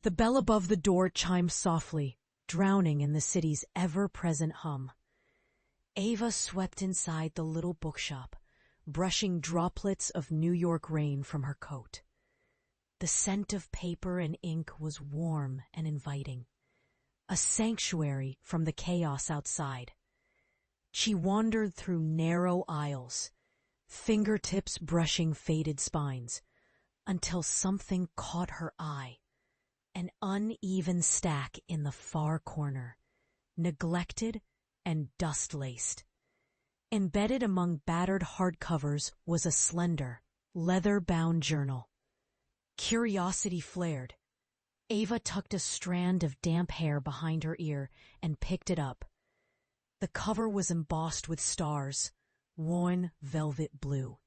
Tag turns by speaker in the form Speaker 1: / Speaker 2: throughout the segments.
Speaker 1: The bell above the door chimed softly, drowning in the city's ever-present hum. Ava swept inside the little bookshop, brushing droplets of New York rain from her coat. The scent of paper and ink was warm and inviting, a sanctuary from the chaos outside. She wandered through narrow aisles, fingertips brushing faded spines, until something caught her eye. An uneven stack in the far corner, neglected and dust-laced. Embedded among battered hardcovers was a slender, leather-bound journal. Curiosity flared. Ava tucked a strand of damp hair behind her ear and picked it up. The cover was embossed with stars, worn velvet blue.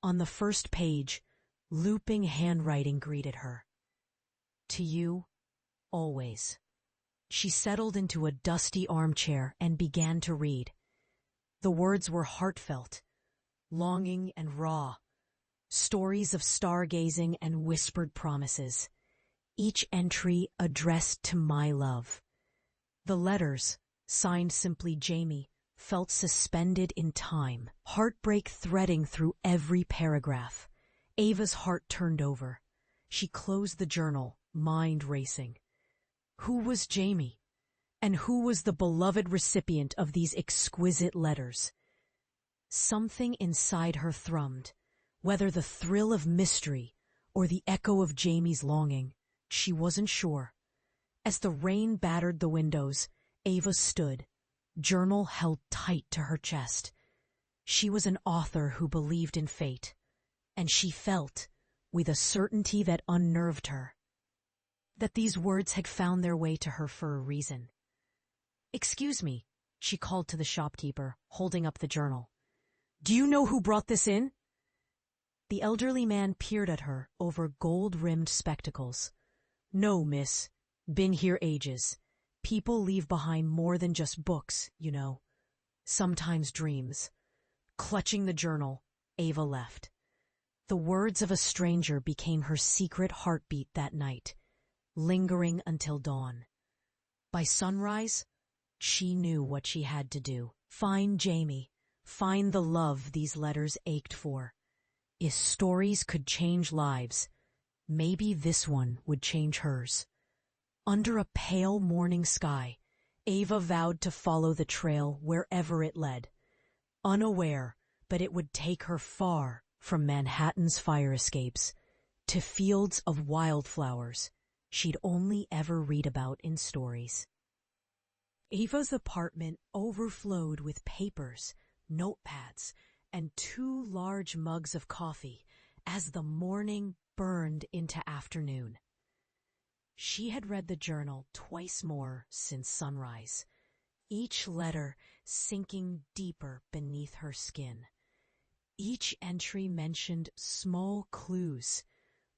Speaker 1: On the first page, looping handwriting greeted her. To you, always. She settled into a dusty armchair and began to read. The words were heartfelt, longing and raw, stories of stargazing and whispered promises, each entry addressed to my love. The letters, signed simply Jamie, felt suspended in time, heartbreak threading through every paragraph. Ava's heart turned over. She closed the journal, mind racing. Who was Jamie? And who was the beloved recipient of these exquisite letters? Something inside her thrummed, whether the thrill of mystery or the echo of Jamie's longing. She wasn't sure. As the rain battered the windows, Ava stood, journal held tight to her chest. She was an author who believed in fate, and she felt, with a certainty that unnerved her, that these words had found their way to her for a reason. "Excuse me," she called to the shopkeeper, holding up the journal. "Do you know who brought this in?" The elderly man peered at her over gold-rimmed spectacles. "No, miss. Been here ages. People leave behind more than just books, you know. Sometimes dreams." Clutching the journal, Ava left. The words of a stranger became her secret heartbeat that night, lingering until dawn. By sunrise, she knew what she had to do. Find Jamie. Find the love these letters ached for. If stories could change lives, maybe this one would change hers. Under a pale morning sky, Ava vowed to follow the trail wherever it led, unaware that it would take her far from Manhattan's fire escapes to fields of wildflowers she'd only ever read about in stories. Ava's apartment overflowed with papers, notepads, and 2 large mugs of coffee as the morning burned into afternoon. She had read the journal twice more since sunrise, each letter sinking deeper beneath her skin. Each entry mentioned small clues,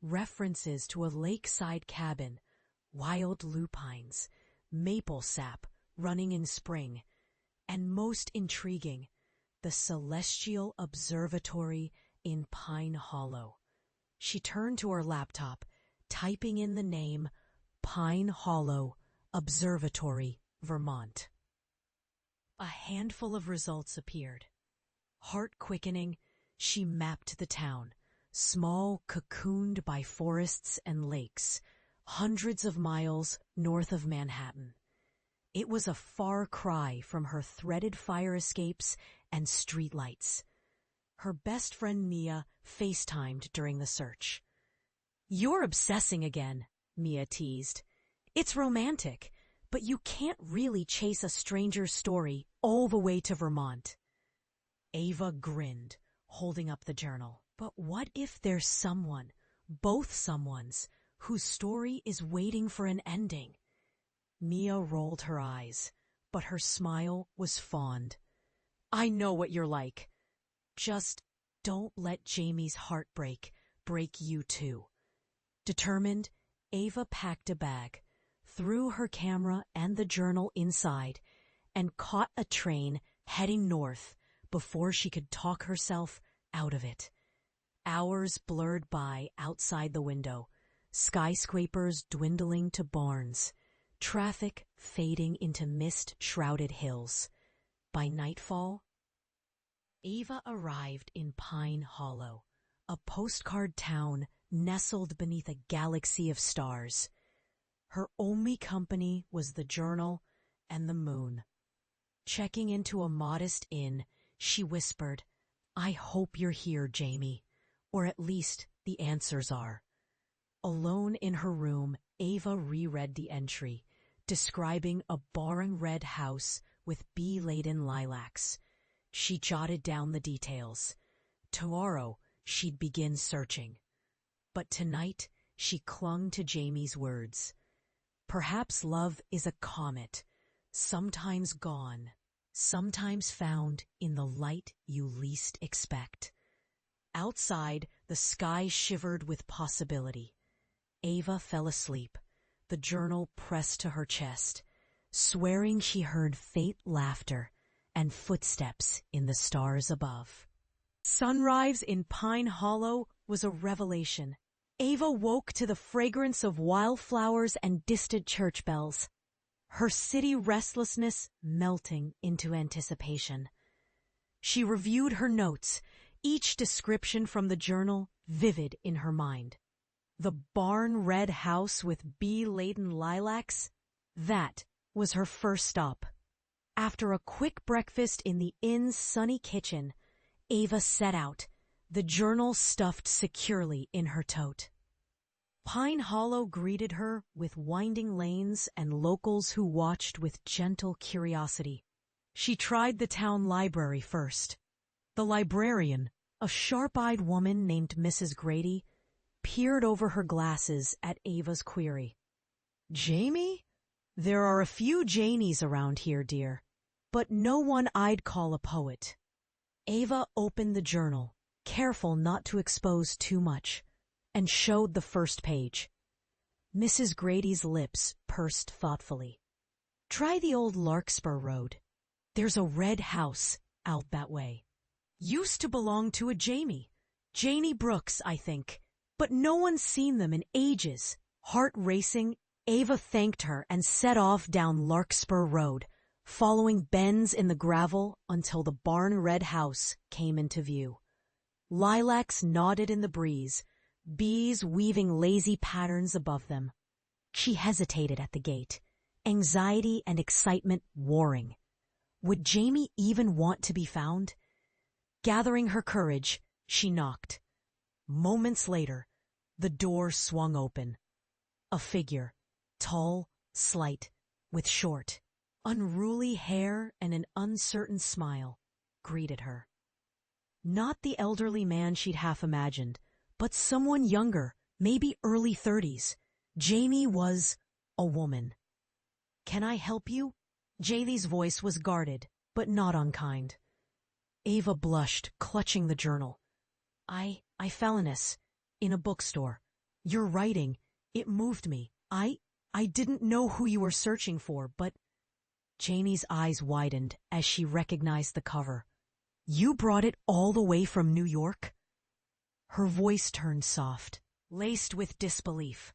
Speaker 1: references to a lakeside cabin, wild lupines, maple sap running in spring, and most intriguing, the celestial observatory in Pine Hollow. She turned to her laptop, typing in the name Pine Hollow Observatory, Vermont. A handful of results appeared. Heart-quickening, she mapped the town, small, cocooned by forests and lakes, hundreds of miles north of Manhattan. It was a far cry from her threaded fire escapes and streetlights. Her best friend Mia FaceTimed during the search. "You're obsessing again," Mia teased. "It's romantic, but you can't really chase a stranger's story all the way to Vermont." Ava grinned, holding up the journal. But what if there's someone, both someones, whose story is waiting for an ending? Mia rolled her eyes, but her smile was fond. "I know what you're like. Just don't let Jamie's heartbreak break you too." Determined, Ava packed a bag, threw her camera and the journal inside, and caught a train heading north before she could talk herself out of it. Hours blurred by outside the window, skyscrapers dwindling to barns, traffic fading into mist-shrouded hills. By nightfall, Ava arrived in Pine Hollow, a postcard town nestled beneath a galaxy of stars. Her only company was the journal and the moon. Checking into a modest inn, she whispered, "I hope you're here, Jamie, or at least the answers are." Alone in her room, Ava reread the entry, describing a barn red house with bee-laden lilacs. She jotted down the details. Tomorrow, she'd begin searching. But tonight, she clung to Jamie's words. Perhaps love is a comet, sometimes gone, sometimes found in the light you least expect. Outside, the sky shivered with possibility. Ava fell asleep, the journal pressed to her chest, swearing she heard faint laughter and footsteps in the stars above. Sunrise in Pine Hollow was a revelation. Ava woke to the fragrance of wildflowers and distant church bells, her city restlessness melting into anticipation. She reviewed her notes, each description from the journal vivid in her mind. The barn red house with bee-laden lilacs, that was her first stop. After a quick breakfast in the inn's sunny kitchen, Ava set out, the journal stuffed securely in her tote. Pine Hollow greeted her with winding lanes and locals who watched with gentle curiosity. She tried the town library first. The librarian, a sharp-eyed woman named Mrs. Grady, peered over her glasses at Ava's query. "Jamie? There are a few Janies around here, dear, but no one I'd call a poet." Ava opened the journal, careful not to expose too much, and showed the first page. Mrs. Grady's lips pursed thoughtfully. "Try the old Larkspur Road. There's a red house out that way. Used to belong to a Janie Brooks, I think, but no one's seen them in ages." Heart racing, Ava thanked her and set off down Larkspur Road, following bends in the gravel until the barn red house came into view. Lilacs nodded in the breeze, bees weaving lazy patterns above them. She hesitated at the gate, anxiety and excitement warring. Would Jamie even want to be found? Gathering her courage, she knocked. Moments later, the door swung open. A figure, tall, slight, with short, unruly hair and an uncertain smile, greeted her. Not the elderly man she'd half imagined, but someone younger, maybe early 30s. Jamie was a woman. "Can I help you?" Jamie's voice was guarded, but not unkind. Ava blushed, clutching the journal. I fell in a bookstore. Your writing, it moved me. I didn't know who you were searching for, but..." Jamie's eyes widened as she recognized the cover. "You brought it all the way from New York?" Her voice turned soft, laced with disbelief.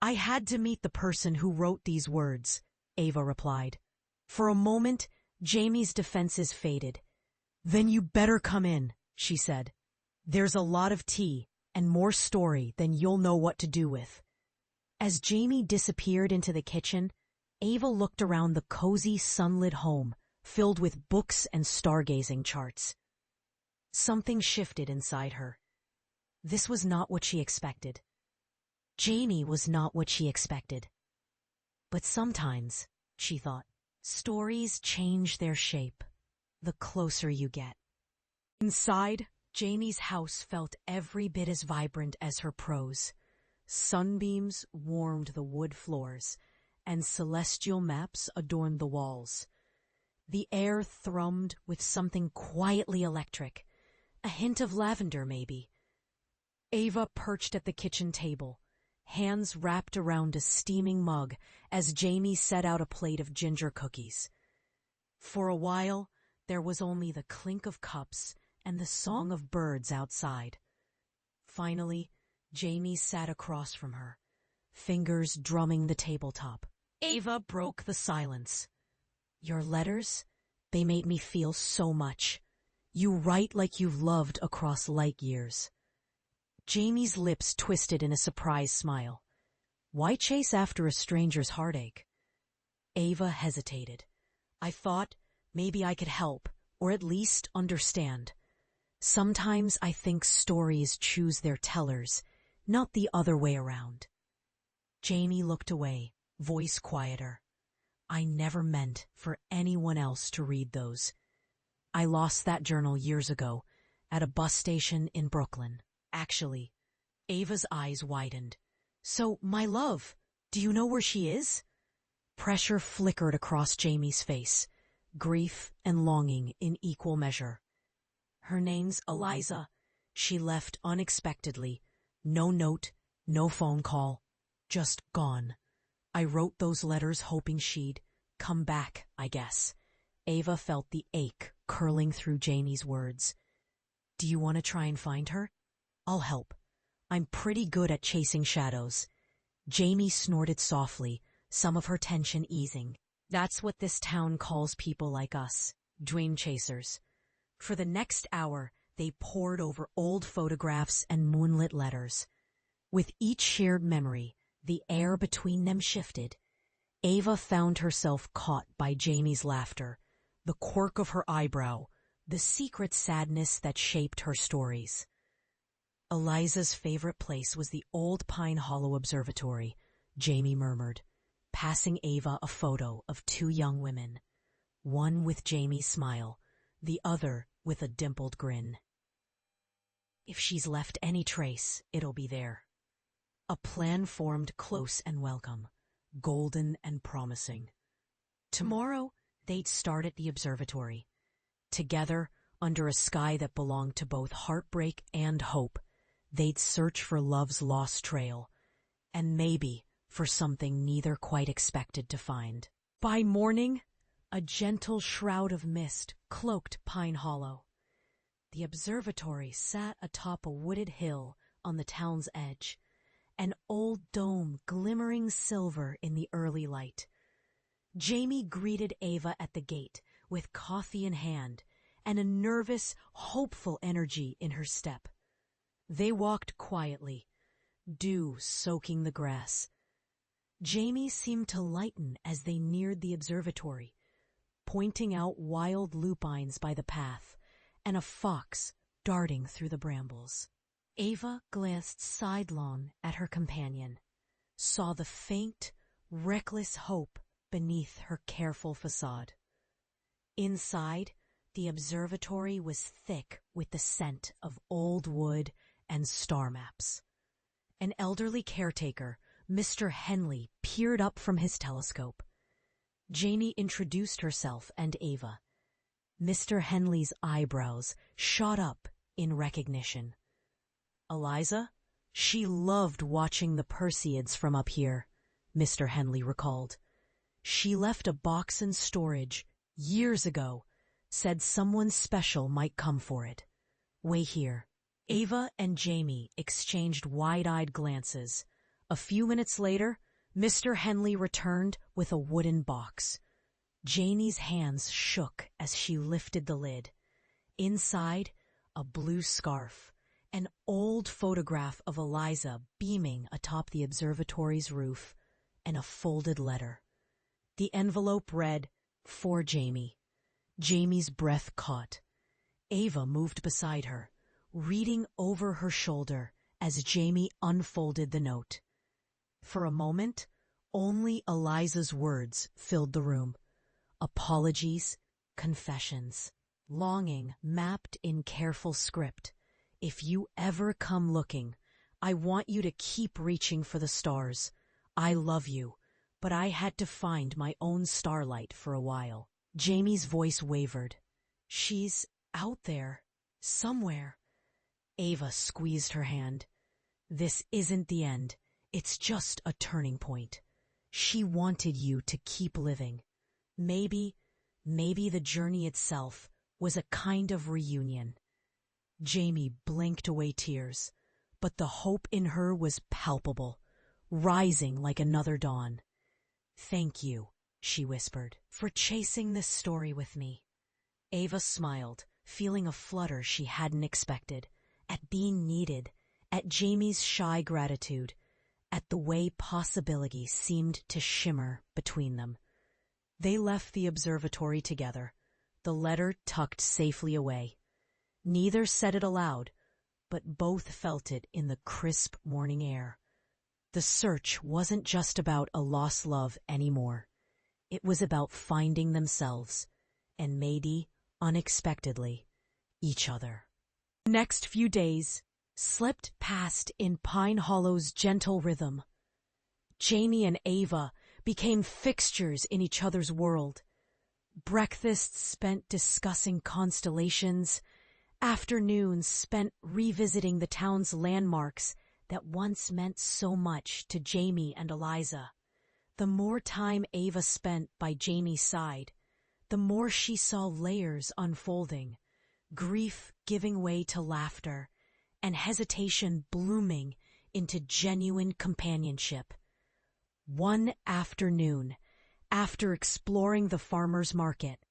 Speaker 1: "I had to meet the person who wrote these words," Ava replied. For a moment, Jamie's defenses faded. "Then you better come in," she said. "There's a lot of tea and more story than you'll know what to do with." As Jamie disappeared into the kitchen, Ava looked around the cozy, sunlit home, filled with books and stargazing charts. Something shifted inside her. This was not what she expected. Jamie was not what she expected. But sometimes, she thought, stories change their shape the closer you get. Inside, Jamie's house felt every bit as vibrant as her prose. Sunbeams warmed the wood floors, and celestial maps adorned the walls. The air thrummed with something quietly electric, a hint of lavender maybe. Ava perched at the kitchen table, hands wrapped around a steaming mug as Jamie set out a plate of ginger cookies. For a while, there was only the clink of cups and the song of birds outside. Finally, Jamie sat across from her, fingers drumming the tabletop. Ava broke the silence. Your letters? They made me feel so much. You write like you've loved across light years. Jamie's lips twisted in a surprised smile. Why chase after a stranger's heartache? Ava hesitated. I thought maybe I could help, or at least understand. Sometimes I think stories choose their tellers, not the other way around. Jamie looked away, voice quieter. I never meant for anyone else to read those. I lost that journal years ago, at a bus station in Brooklyn. Actually, Ava's eyes widened. So, my love, do you know where she is? Pressure flickered across Jamie's face, grief and longing in equal measure. Her name's Eliza. She left unexpectedly. No note, no phone call. Just gone. I wrote those letters hoping she'd come back, I guess. Ava felt the ache curling through Jamie's words. Do you want to try and find her? I'll help. I'm pretty good at chasing shadows. Jamie snorted softly, some of her tension easing. That's what this town calls people like us, dream chasers. For the next hour, they pored over old photographs and moonlit letters. With each shared memory, the air between them shifted. Ava found herself caught by Jamie's laughter, the quirk of her eyebrow, the secret sadness that shaped her stories. Eliza's favorite place was the old Pine Hollow Observatory, Jamie murmured, passing Ava a photo of two young women, one with Jamie's smile, the other with a dimpled grin. If she's left any trace, it'll be there. A plan formed close and welcome, golden and promising. Tomorrow, they'd start at the observatory. Together, under a sky that belonged to both heartbreak and hope, they'd search for love's lost trail, and maybe for something neither quite expected to find. By morning, a gentle shroud of mist cloaked Pine Hollow. The observatory sat atop a wooded hill on the town's edge, an old dome glimmering silver in the early light. Jamie greeted Ava at the gate with coffee in hand and a nervous, hopeful energy in her step. They walked quietly, dew soaking the grass. Jamie seemed to lighten as they neared the observatory, pointing out wild lupines by the path and a fox darting through the brambles. Ava glanced sidelong at her companion, saw the faint, reckless hope beneath her careful facade. Inside, the observatory was thick with the scent of old wood and star maps. An elderly caretaker, Mr. Henley, peered up from his telescope. Jamie introduced herself and Ava. Mr. Henley's eyebrows shot up in recognition. Eliza? She loved watching the Perseids from up here, Mr. Henley recalled. She left a box in storage years ago, said someone special might come for it. Wait here. Ava and Jamie exchanged wide-eyed glances. A few minutes later, Mr. Henley returned with a wooden box. Jamie's hands shook as she lifted the lid. Inside, a blue scarf, an old photograph of Eliza beaming atop the observatory's roof, and a folded letter. The envelope read, "For Jamie." Jamie's breath caught. Ava moved beside her, reading over her shoulder as Jamie unfolded the note. For a moment, only Eliza's words filled the room. Apologies, confessions, longing mapped in careful script. If you ever come looking, I want you to keep reaching for the stars. I love you, but I had to find my own starlight for a while. Jamie's voice wavered. She's out there, somewhere. Ava squeezed her hand. This isn't the end. It's just a turning point. She wanted you to keep living. Maybe the journey itself was a kind of reunion. Jamie blinked away tears, but the hope in her was palpable. rising like another dawn. "Thank you," she whispered, "for chasing this story with me." Ava smiled, feeling a flutter she hadn't expected, at being needed, at Jamie's shy gratitude, at the way possibility seemed to shimmer between them. They left the observatory together, the letter tucked safely away. Neither said it aloud, but both felt it in the crisp morning air. The search wasn't just about a lost love anymore. It was about finding themselves, and maybe, unexpectedly, each other. The next few days slipped past in Pine Hollow's gentle rhythm. Jamie and Ava became fixtures in each other's world. Breakfasts spent discussing constellations, afternoons spent revisiting the town's landmarks that once meant so much to Jamie and Eliza. The more time Ava spent by Jamie's side, the more she saw layers unfolding, grief giving way to laughter, and hesitation blooming into genuine companionship. One afternoon, after exploring the farmer's market,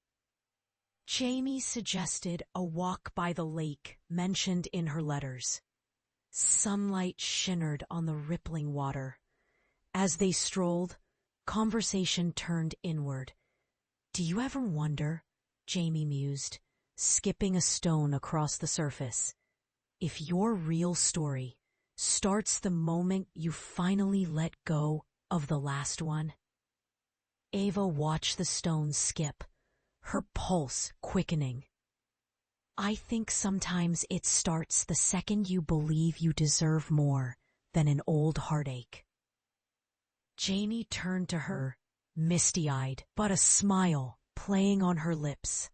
Speaker 1: Jamie suggested a walk by the lake mentioned in her letters. Sunlight shimmered on the rippling water. As they strolled, conversation turned inward. "Do you ever wonder," Jamie mused, skipping a stone across the surface, "if your real story starts the moment you finally let go of the last one?" Ava watched the stone skip, her pulse quickening. "I think sometimes it starts the second you believe you deserve more than an old heartache." Jamie turned to her, misty-eyed, but a smile playing on her lips.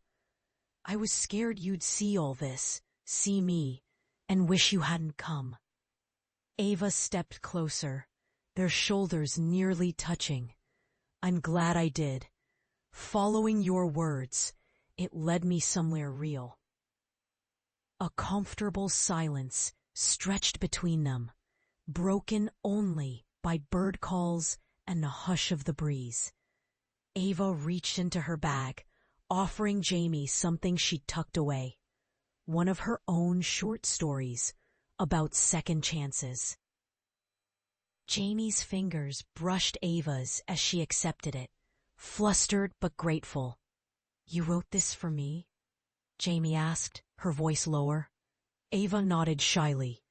Speaker 1: "I was scared you'd see all this, see me, and wish you hadn't come." Ava stepped closer, their shoulders nearly touching. "I'm glad I did. Following your words, it led me somewhere real." A comfortable silence stretched between them, broken only by bird calls and the hush of the breeze. Ava reached into her bag, offering Jamie something she'd tucked away. One of her own short stories about second chances. Jamie's fingers brushed Ava's as she accepted it, flustered but grateful. "You wrote this for me?" Jamie asked, her voice lower. Ava nodded shyly.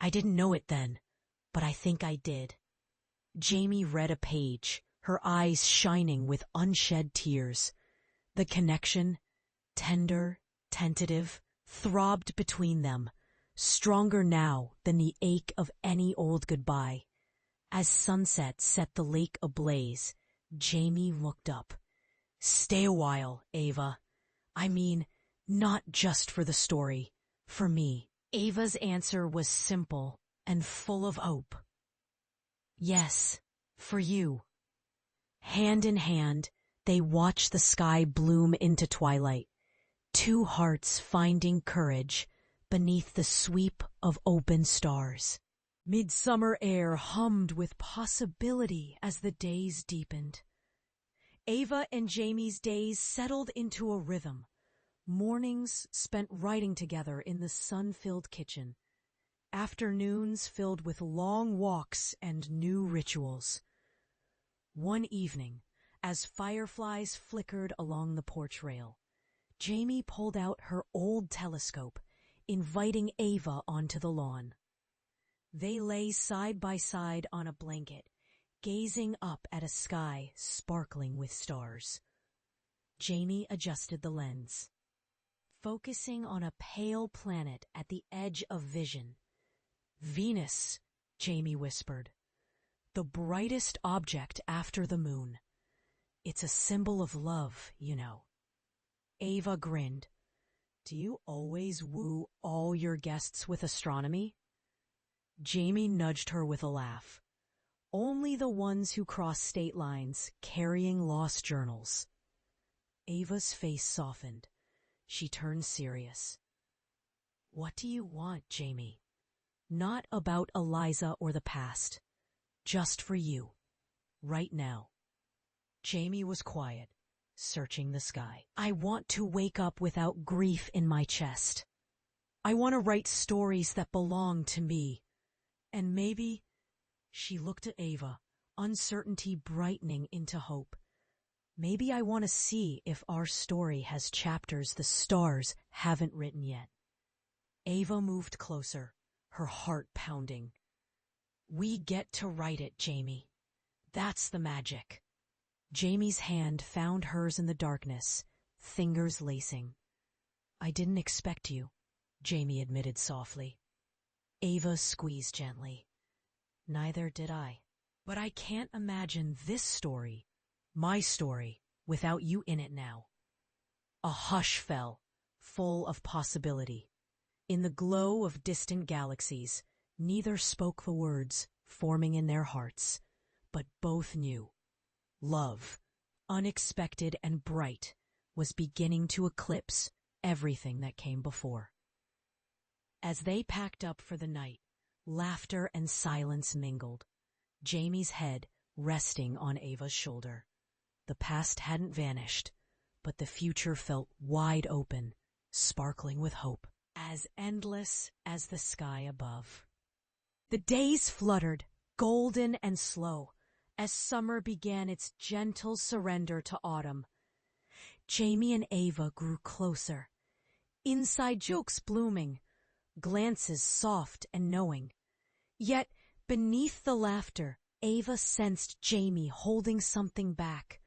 Speaker 1: "I didn't know it then, but I think I did." Jamie read a page, her eyes shining with unshed tears. The connection, tender, tentative, throbbed between them, stronger now than the ache of any old goodbye. As sunset set the lake ablaze, Jamie looked up. "Stay a while, Ava. I mean, not just for the story, for me." Ava's answer was simple and full of hope. "Yes, for you." Hand in hand, they watched the sky bloom into twilight, two hearts finding courage beneath the sweep of open stars. Midsummer air hummed with possibility as the days deepened. Ava and Jamie's days settled into a rhythm. Mornings spent writing together in the sun-filled kitchen. Afternoons filled with long walks and new rituals. One evening, as fireflies flickered along the porch rail, Jamie pulled out her old telescope, inviting Ava onto the lawn. They lay side by side on a blanket, gazing up at a sky sparkling with stars. Jamie adjusted the lens, focusing on a pale planet at the edge of vision. "Venus," Jamie whispered. "The brightest object after the moon. It's a symbol of love, you know." Ava grinned. "Do you always woo all your guests with astronomy?" Jamie nudged her with a laugh. "Only the ones who cross state lines carrying lost journals." Ava's face softened. She turned serious. "What do you want, Jamie? Not about Eliza or the past. just for you, right now. Jamie was quiet, searching the sky. I want to wake up without grief in my chest. I want to write stories that belong to me. And maybe, she looked at Ava, uncertainty brightening into hope. Maybe I want to see if our story has chapters the stars haven't written yet. Ava moved closer, her heart pounding. We get to write it, Jamie. That's the magic. Jamie's hand found hers in the darkness, fingers lacing. I didn't expect you, Jamie admitted softly. Ava squeezed gently. Neither did I. But I can't imagine this story, my story, without you in it now. A hush fell, full of possibility. In the glow of distant galaxies, neither spoke the words forming in their hearts, but both knew. Love, unexpected and bright, was beginning to eclipse everything that came before. As they packed up for the night, laughter and silence mingled, Jamie's head resting on Ava's shoulder. The past hadn't vanished, but the future felt wide open, sparkling with hope, as endless as the sky above. The days fluttered, golden and slow, as summer began its gentle surrender to autumn. Jamie and Ava grew closer, inside jokes blooming, glances soft and knowing. Yet, beneath the laughter, Ava sensed Jamie holding something back,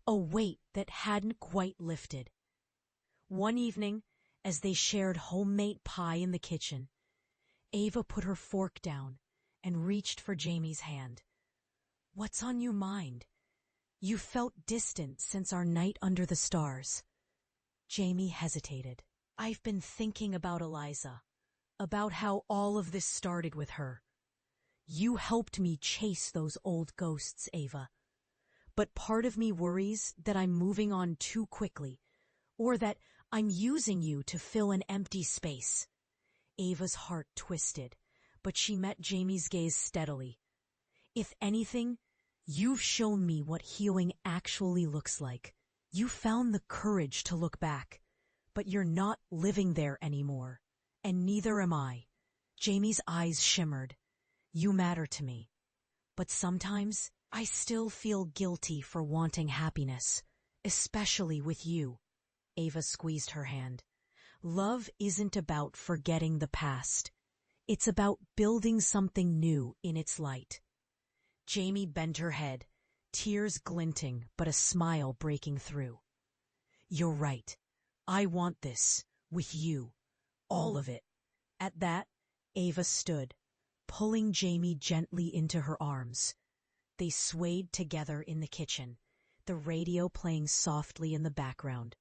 Speaker 1: a weight that hadn't quite lifted. One evening, as they shared homemade pie in the kitchen, Ava put her fork down and reached for Jamie's hand. What's on your mind? You felt distant since our night under the stars. Jamie hesitated. I've been thinking about Eliza, about how all of this started with her. You helped me chase those old ghosts, Ava. But part of me worries that I'm moving on too quickly, or that I'm using you to fill an empty space. Ava's heart twisted, but she met Jamie's gaze steadily. If anything, you've shown me what healing actually looks like. You found the courage to look back, but you're not living there anymore, and neither am I. Jamie's eyes shimmered. You matter to me. But sometimes I still feel guilty for wanting happiness, especially with you. Ava squeezed her hand. Love isn't about forgetting the past. It's about building something new in its light. Jamie bent her head, tears glinting but a smile breaking through. You're right. I want this, with you. All of it. At that, Ava stood, pulling Jamie gently into her arms. They swayed together in the kitchen, the radio playing softly in the background,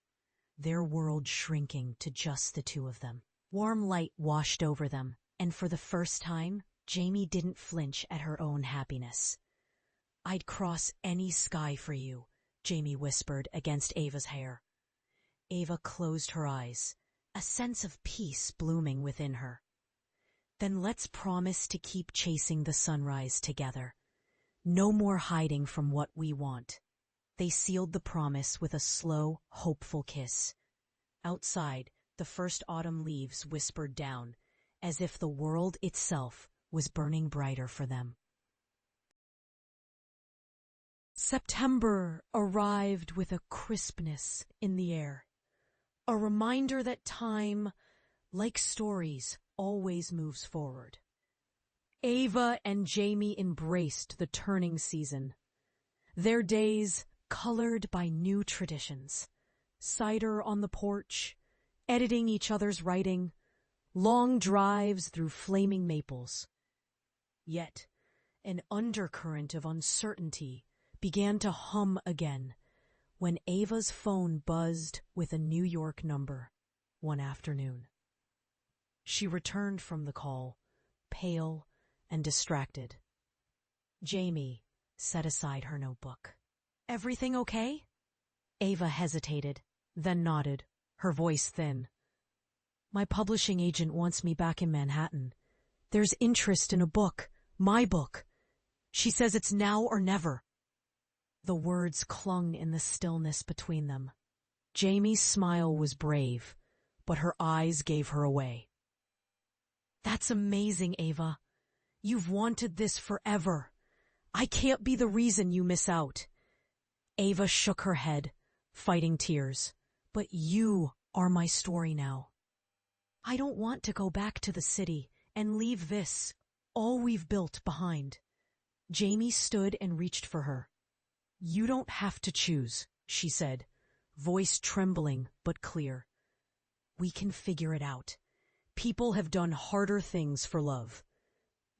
Speaker 1: their world shrinking to just the two of them. Warm light washed over them, and for the first time, Jamie didn't flinch at her own happiness. I'd cross any sky for you, Jamie whispered against Ava's hair. Ava closed her eyes, a sense of peace blooming within her. Then let's promise to keep chasing the sunrise together. No more hiding from what we want. They sealed the promise with a slow, hopeful kiss. Outside, the first autumn leaves whispered down, as if the world itself was burning brighter for them. September arrived with a crispness in the air, a reminder that time, like stories, always moves forward. Ava and Jamie embraced the turning season, their days colored by new traditions. Cider on the porch, editing each other's writing, long drives through flaming maples. Yet, an undercurrent of uncertainty began to hum again when Ava's phone buzzed with a New York number one afternoon. She returned from the call, pale and distracted. Jamie set aside her notebook. Everything okay? Ava hesitated, then nodded, her voice thin. My publishing agent wants me back in Manhattan. There's interest in a book, my book. She says it's now or never. The words clung in the stillness between them. Jamie's smile was brave, but her eyes gave her away. That's amazing, Ava. You've wanted this forever. I can't be the reason you miss out. Ava shook her head, fighting tears. But you are my story now. I don't want to go back to the city and leave this, all we've built, behind. Jamie stood and reached for her. You don't have to choose, she said, voice trembling but clear. We can figure it out. People have done harder things for love.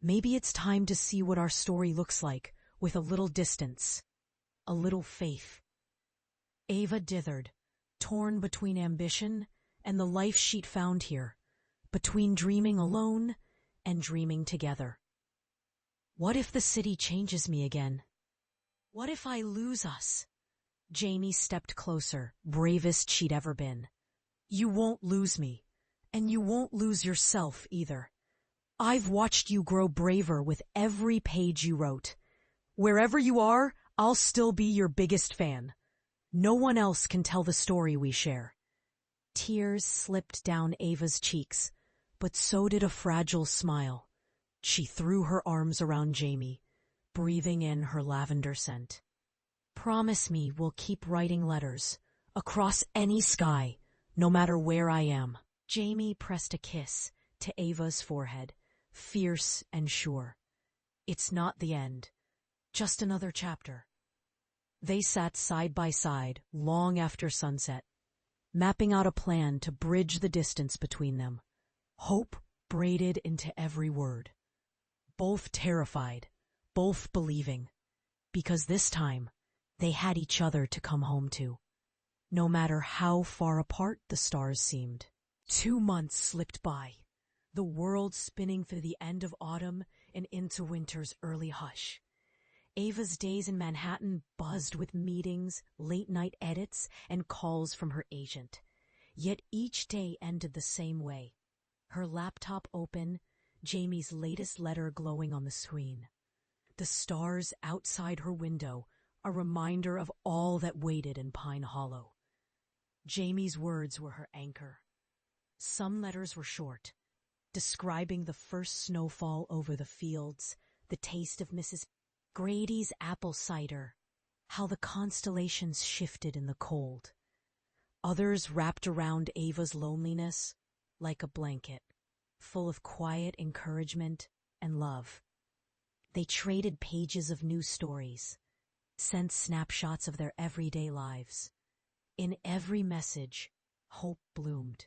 Speaker 1: Maybe it's time to see what our story looks like, with a little distance, a little faith. Ava dithered, torn between ambition and the life she'd found here, between dreaming alone and dreaming together. What if the city changes me again? What if I lose us? Jamie stepped closer, bravest she'd ever been. You won't lose me, and you won't lose yourself either. I've watched you grow braver with every page you wrote. Wherever you are, I'll still be your biggest fan. No one else can tell the story we share. Tears slipped down Ava's cheeks, but so did a fragile smile. She threw her arms around Jamie, breathing in her lavender scent. Promise me we'll keep writing letters, across any sky, no matter where I am. Jamie pressed a kiss to Ava's forehead, fierce and sure. It's not the end, just another chapter. They sat side by side long after sunset, mapping out a plan to bridge the distance between them, hope braided into every word. Both terrified, both believing, because this time they had each other to come home to, no matter how far apart the stars seemed. 2 months slipped by, the world spinning through the end of autumn and into winter's early hush. Ava's days in Manhattan buzzed with meetings, late-night edits, and calls from her agent. Yet each day ended the same way. Her laptop open, Jamie's latest letter glowing on the screen. The stars outside her window, a reminder of all that waited in Pine Hollow. Jamie's words were her anchor. Some letters were short, describing the first snowfall over the fields, the taste of Mrs. Grady's apple cider, how the constellations shifted in the cold. Others wrapped around Ava's loneliness like a blanket, full of quiet encouragement and love. They traded pages of new stories, sent snapshots of their everyday lives. In every message, hope bloomed.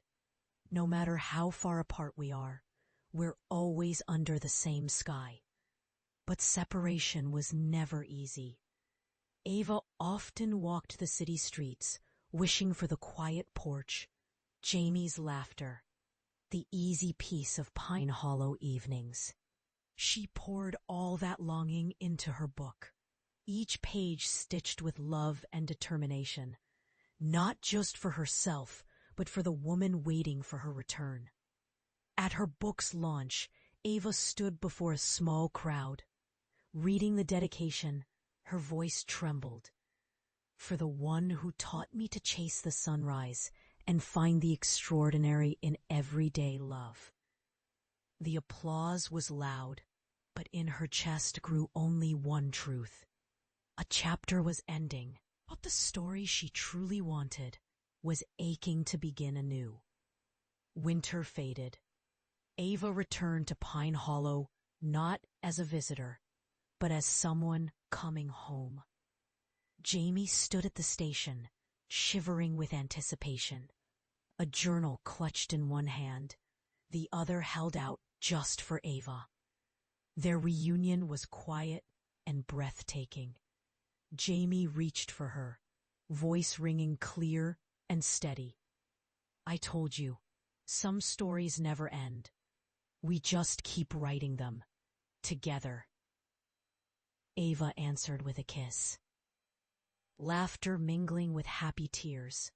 Speaker 1: No matter how far apart we are, we're always under the same sky. But separation was never easy. Ava often walked the city streets, wishing for the quiet porch, Jamie's laughter, the easy peace of Pine Hollow evenings. She poured all that longing into her book, each page stitched with love and determination, not just for herself, but for the woman waiting for her return. At her book's launch, Ava stood before a small crowd. Reading the dedication, her voice trembled. For the one who taught me to chase the sunrise and find the extraordinary in everyday love. The applause was loud, but in her chest grew only one truth. A chapter was ending, but the story she truly wanted was aching to begin anew. Winter faded. Ava returned to Pine Hollow not as a visitor, but as someone coming home. Jamie stood at the station, shivering with anticipation, a journal clutched in one hand, the other held out just for Ava. Their reunion was quiet and breathtaking. Jamie reached for her, voice ringing clear and steady. I told you, some stories never end. We just keep writing them, together. Ava answered with a kiss, laughter mingling with happy tears.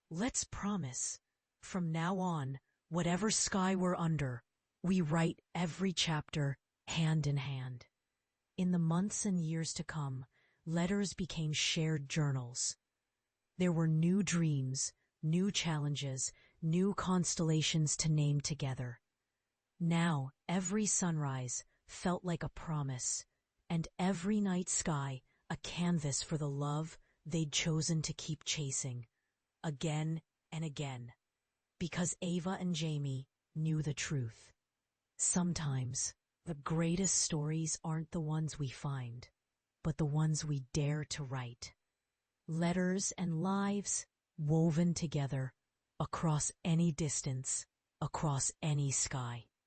Speaker 1: Let's promise, from now on, whatever sky we're under, we write every chapter hand in hand. In the months and years to come, letters became shared journals. There were new dreams, new challenges, new constellations to name together. Now, every sunrise felt like a promise, and every night sky a canvas for the love they'd chosen to keep chasing, again and again. Because Ava and Jamie knew the truth. Sometimes, the greatest stories aren't the ones we find, but the ones we dare to write. Letters and lives woven together across any distance, across any sky.